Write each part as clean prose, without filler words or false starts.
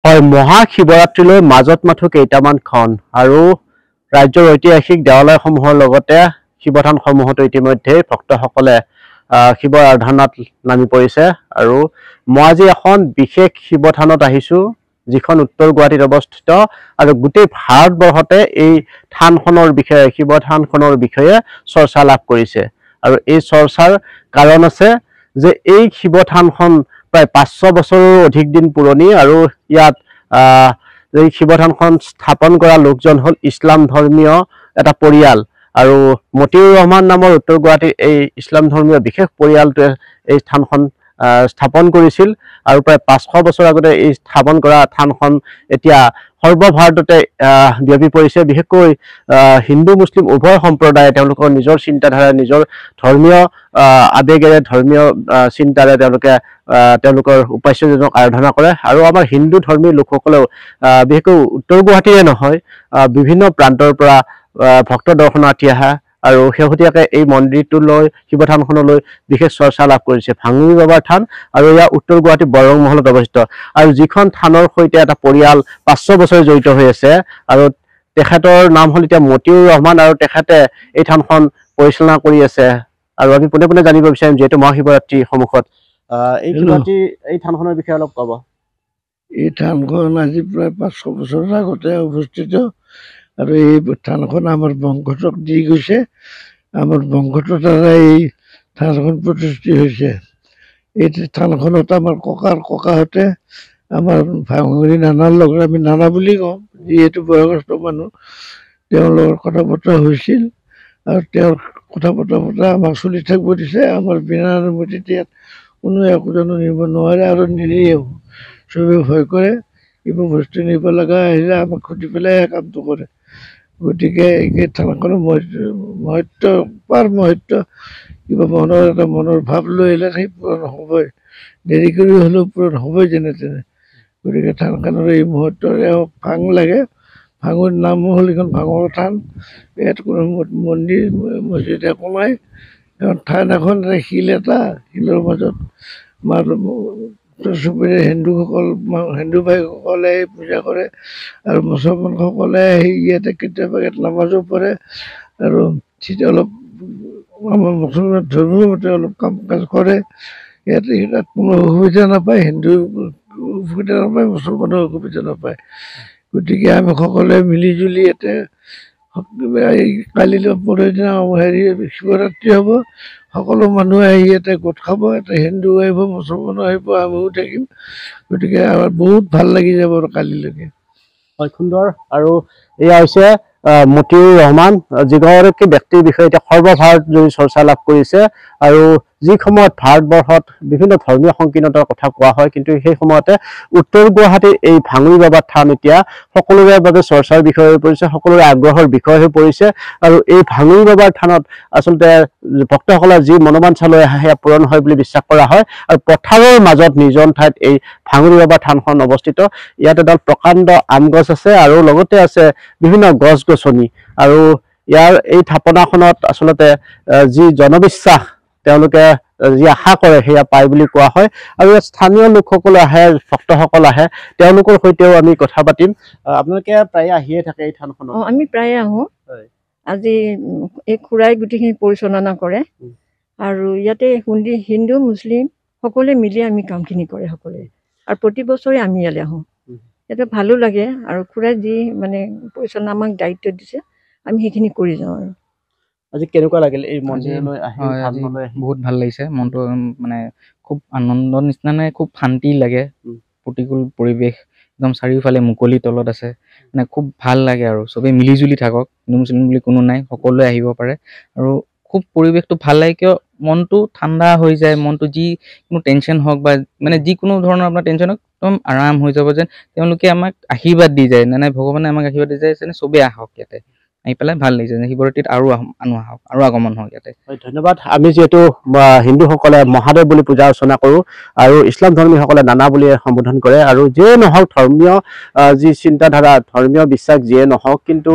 হয়, মহাশিৱৰাত্ৰিলৈ মাজত মাথো কেইটামান খন আৰু ৰাজ্যৰ ঐতিহাসিক দেৱালয়সমূহৰ লগতে শিৱথানসমূহতো ইতিমধ্যে ভক্তসকলে শিৱৰ আৰাধনাত নামি পৰিছে। আৰু মই আজি এখন বিশেষ শিৱথানত আহিছোঁ, যিখন উত্তৰ গুৱাহাটীত অৱস্থিত আৰু গোটেই ভাৰতবৰ্ষতে এই থানখনৰ বিষয়ে, শিৱথানখনৰ বিষয়ে চৰ্চা লাভ কৰিছে। আৰু এই চৰ্চাৰ কাৰণ আছে যে এই শিৱথানখন প্ৰায় 500 বছৰৰো অধিক দিন পুৰণি আৰু ইয়াত এই শিৱথানখন স্থাপন কৰা লোকজন হ'ল ইছলাম ধৰ্মীয় এটা পৰিয়াল। আৰু মতিউৰ ৰহমান নামৰ উত্তৰ গুৱাহাটীৰ এই ইছলাম ধৰ্মীয় বিশেষ পৰিয়ালটোৱে এই থানখন স্থাপন কৰিছিল। আৰু প্ৰায় 500 বছৰ আগতে এই স্থাপন কৰা থানখন এতিয়া সৰ্বভাৰততে বিয়পি পৰিছে। বিশেষকৈ হিন্দু মুছলিম উভয় সম্প্ৰদায়ে তেওঁলোকৰ নিজৰ চিন্তাধাৰা, নিজৰ ধৰ্মীয় আবেগেৰে, ধৰ্মীয় চিন্তাৰে তেওঁলোকৰ উপাস্যজনক আৰাধনা কৰে। আৰু আমাৰ হিন্দু ধৰ্মী লোকসকলেও বিশেষকৈ উত্তৰ গুৱাহাটীৰে নহয়, বিভিন্ন প্ৰান্তৰ পৰা ভক্ত দৰ্শনাৰ্থী আহা আৰু শেহতীয়াকৈ এই মন্দিৰটোলৈ, শিৱথানখনলৈ বিশেষ চৰ্চা লাভ কৰিছে ভাঙুৰি বাবাৰ থান। আৰু এয়া উত্তৰ গুৱাহাটী বৰং মহলত অৱস্থিত আৰু যিখন থানৰ সৈতে এটা পৰিয়াল 500 বছৰ জড়িত হৈ আছে। আৰু তেখেতৰ নাম হ'ল এতিয়া মতিউৰ ৰহমান আৰু তেখেতে এই থানখন পৰিচালনা কৰি আছে। আৰু আমি পোনে পোনে জানিব বিচাৰিম, যিহেতু মহাশিৱৰাত্ৰি সন্মুখত, এই থানখনৰ বিষয়ে অলপ ক'ব। এই থানখন আজি প্ৰায় 500 বছৰৰ আগতে অৱস্থিত আৰু এই থানখন আমাৰ বংশতক দি গৈছে। আমাৰ বংশটোৰ দ্বাৰা এই থানখন প্ৰতিষ্ঠিত হৈছে। এই থানখনত আমাৰ ককাহঁতে আমাৰ ভাঙৰি নানাৰ লগত, আমি নানা বুলি কওঁ যিহেতু বয়সস্থ মানুহ, তেওঁৰ লগত কথা বতৰা হৈছিল আৰু তেওঁৰ কথা বতৰা আমাক চলি থাকিব দিছে। আমাৰ বিনা অনুমতিত ইয়াত কোনো একোজনো নিব নোৱাৰে আৰু নিদিয়েও। চবেই ভয় কৰে, কিবা বস্তু নিব লগা আহিলে আমাক সুধি পেলাই কামটো কৰে। গতিকে এই থানখনৰ মহত্ব, পাৰ মহত্ব, কিবা মনৰ ভাৱ লৈ আহিলে সেই পূৰণ হ'বই, দেৰি কৰি হ'লেও পূৰণ হ'বই যেনে তেনে। গতিকে থানখনৰ এই মুহূৰ্তৰে ভাং লাগে। ভাঙৰ নাম হ'ল এইখন ভাঙৰ থান। ইয়াত কোনো মন্দিৰ মছজিদ একো নাই। থান এখন শিল এটা, শিলৰ মাজত আমাৰ চুবুৰীয়া হিন্দু ভাইসকলে পূজা কৰে আৰু মুছলমানসকলে ইয়াতে কেতিয়াবা নামাজো পঢ়ে আৰু অলপ আমাৰ মুছলমান ধৰ্মীয় মতে অলপ কাম কাজ কৰে। ইয়াতে কোনো অসুবিধা নাপায়, হিন্দু অসুবিধা নাপায়, মুছলমানৰ অসুবিধা নাপায়। গতিকে আমি সকলোৱে মিলি জুলি ইয়াতে কালিলৈ পৰহিদিনা শিৱৰাত্ৰি হ'ব। সকলো মানুহে আহি ইয়াতে গোট খাব। এটা হিন্দু আহিব, মুছলমানো আহিব, আমিও থাকিম। গতিকে আমাৰ বহুত ভাল লাগি যাব আৰু কালিলৈকে। হয়, সুন্দৰ। আৰু এয়া হৈছে মতিউৰ ৰহমান, যিগৰাকী ব্যক্তিৰ বিষয়ে এতিয়া সৰ্বভাৰত জুৰি চৰ্চা লাভ কৰিছে। আৰু যি সময়ত ভাৰতবৰ্ষত বিভিন্ন ধৰ্মীয় সংকীৰ্ণতাৰ কথা কোৱা হয়, কিন্তু সেই সময়তে উত্তৰ গুৱাহাটীৰ এই ভাঙুৰি বাবা থান এতিয়া সকলোৰে বাবে চৰ্চাৰ বিষয় হৈ পৰিছে, সকলোৰে আগ্ৰহৰ বিষয় হৈ পৰিছে। আৰু এই ভাঙুৰি বাবাৰ থানত আচলতে ভক্তসকলৰ যি মনোবাঞ্ছা লৈ আহে সেয়া পূৰণ হয় বুলি বিশ্বাস কৰা হয়। আৰু পথাৰৰ মাজত নিৰ্জন ঠাইত এই ভাঙুৰি বাবা থানখন অৱস্থিত। ইয়াত এডাল প্ৰকাণ্ড আম গছ আছে আৰু লগতে আছে বিভিন্ন গছ গছনি। আৰু ইয়াৰ এই থাপনাখনত আচলতে যি জনবিশ্বাস, তেওঁলোকে যি আশা কৰে সেয়া পায় বুলি কোৱা হয়। আৰু ইয়াত স্থানীয় লোকসকল আহে, ভক্তসকল আহে, তেওঁলোকৰ সৈতেও আমি কথা পাতিম। আপোনালোকে প্ৰায়ে আহিয়ে থাকে এই থানখনত? আমি প্ৰায়ে আহোঁ। আজি এই খুৰাই গোটেইখিনি পৰিচালনা কৰে আৰু ইয়াতে হিন্দু মুছলিম সকলোৱে মিলি আমি কামখিনি কৰে সকলোৱে। আৰু প্ৰতি বছৰে আমি ইয়ালৈ আহোঁ। ইয়াতে ভালো লাগে আৰু খুৰাই যি মানে পৰিচালনা আমাক দায়িত্ব দিছে, আমি সেইখিনি কৰি যাওঁ। আৰু আজি কেনেকুৱা লাগিল এই মন্দিৰলৈ আহি? বহুত ভাল লাগিছে, মনটো মানে খুব আনন্দৰ নিচিনা, নাই খুব শান্তি লাগে। প্ৰতিকূল পৰিৱেশ, একদম চাৰিওফালে মুকলি তলত আছে, মানে খুব ভাল লাগে। আৰু চবেই মিলি জুলি থাকক, হিন্দু মুছলিম বুলি কোনো নাই, সকলোৱে আহিব পাৰে। আৰু খুব পৰিৱেশটো ভাল লাগে, কিয় মনটো ঠাণ্ডা হৈ যায়। মনটো যি কোনো টেনশ্যন হওক বা মানে যিকোনো ধৰণৰ আপোনাৰ টেনশ্যন হওক, একদম আৰাম হৈ যাব। যেন তেওঁলোকে আমাক আশীৰ্বাদ দি যায়, নাই ভগৱানে আমাক আশীৰ্বাদ দি যায় যেনে চবেই আহক, ইয়াতে আহি পেলাই ভাল লাগিছে যে শিৱৰাত্ৰিত আৰু আহক আৰু আগমন হওক ইয়াতে। ধন্যবাদ। আমি যিহেতু হিন্দুসকলে মহাদেৱ বুলি পূজা অৰ্চনা কৰোঁ আৰু ইছলাম ধৰ্মীসকলে নানা বুলি সম্বোধন কৰে, আৰু যিয়ে নহওক ধৰ্মীয় যি চিন্তাধাৰা ধৰ্মীয় বিশ্বাস যিয়ে নহওক, কিন্তু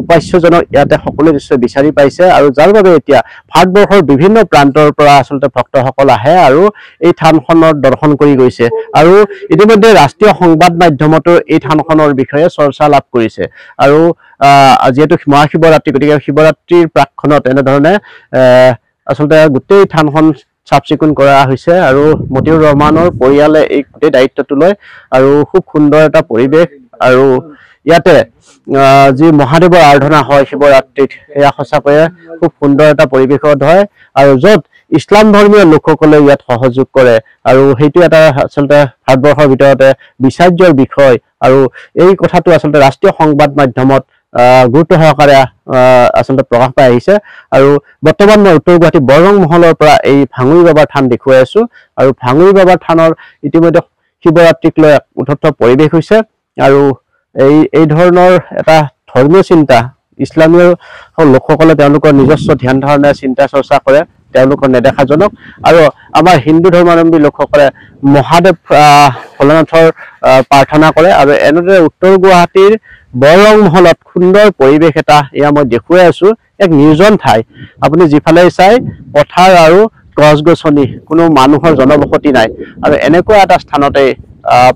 উপাস্যজনক ইয়াতে সকলোৱে নিশ্চয় বিচাৰি পাইছে, আৰু যাৰ বাবে এতিয়া ভাৰতবৰ্ষৰ বিভিন্ন প্ৰান্তৰ পৰা আচলতে ভক্তসকল আহে আৰু এই থানখনৰ দৰ্শন কৰি গৈছে। আৰু ইতিমধ্যে ৰাষ্ট্ৰীয় সংবাদ মাধ্যমতো এই থানখনৰ বিষয়ে চৰ্চা লাভ কৰিছে। আৰু যিহেতু মহাশিৱৰাত্ৰি, গতিকে শিৱৰাত্ৰিৰ প্ৰাকখনত এনেধৰণে আচলতে গোটেই থানখন চাফ চিকুণ কৰা হৈছে, আৰু মতিউৰ ৰহমানৰ পৰিয়ালে এই গোটেই দায়িত্বটো লয়, আৰু খুব সুন্দৰ এটা পৰিৱেশ। আৰু ইয়াতে যি মহাদেৱৰ আৰাধনা হয় শিৱৰাত্ৰিত, সেয়া সঁচাকৈয়ে খুব সুন্দৰ এটা পৰিৱেশত হয়, আৰু য'ত ইছলাম ধৰ্মীয় লোকসকলে ইয়াত সহযোগ কৰে, আৰু সেইটো এটা আচলতে ভাৰতবৰ্ষৰ ভিতৰতে বিচাৰ্যৰ বিষয়। আৰু এই কথাটো আচলতে ৰাষ্ট্ৰীয় সংবাদ মাধ্যমত গুৰুত্ব সহকাৰে আচলতে প্ৰকাশ পাই আহিছে। আৰু বৰ্তমান মই উত্তৰ গুৱাহাটী বৰৰং মহলৰ পৰা এই ভাঙুৰি বাবাৰ থান দেখুৱাই আছো, আৰু ভাঙুৰি বাবাৰ থানৰ ইতিমধ্যে শিৱৰাত্ৰিক লৈ উদ্ধত পৰিৱেশ হৈছে। আৰু এই ধৰণৰ এটা ধৰ্মীয় চিন্তা ইছলামীয় লোকসকলে তেওঁলোকৰ নিজস্ব ধ্যান ধাৰণাৰ চিন্তা চৰ্চা কৰে, তেওঁলোকৰ নেদেখাজনক। আৰু আমাৰ হিন্দু ধৰ্মাৱলম্বী লোকসকলে মহাদেৱ ভোলানাথৰ প্ৰাৰ্থনা কৰে, আৰু এনেদৰে উত্তৰ গুৱাহাটীৰ বৰৰং মহলত সুন্দৰ পৰিৱেশ এটা এয়া মই দেখুৱাই আছো। এক নিৰ্জন ঠাই, আপুনি যিফালে চাই পথাৰ আৰু গছ গছনি, কোনো মানুহৰ জনবসতি নাই, আৰু এনেকুৱা এটা স্থানতে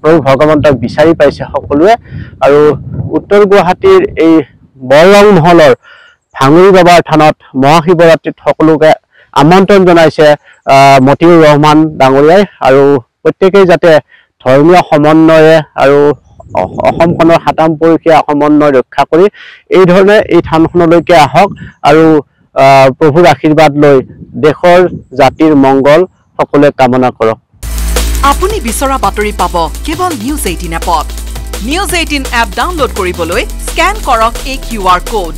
প্ৰভু ভগৱন্তক বিচাৰি পাইছে সকলোৱে। আৰু উত্তৰ গুৱাহাটীৰ এই বৰৰং মহলৰ ভাঙুৰি বাবাৰ থানত মহাশিৱৰাত্ৰিত সকলোকে আমন্ত্ৰণ জনাইছে মতিউৰ ৰহমান ডাঙৰীয়াই, আৰু প্ৰত্যেকেই যাতে ধৰ্মীয় সমন্বয়ে আৰু অসমখনৰ সাতামপৰীয়া সমন্বয় ৰক্ষা কৰি এই ধৰণে এই থানখনলৈকে আহক, আৰু প্ৰভুৰ আশীৰ্বাদ লৈ দেশৰ জাতিৰ মংগল সকলোৱে কামনা কৰক। আপুনি বিচৰা বাতৰি পাব কেৱল নিউজ 18 এপত। নিউজ 18 এপ ডাউনলোড কৰিবলৈ স্কেন কৰক এই QR কোড।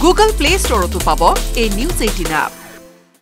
গুগল প্লে ষ্টৰতো পাব এই নিউজ 18 এপ।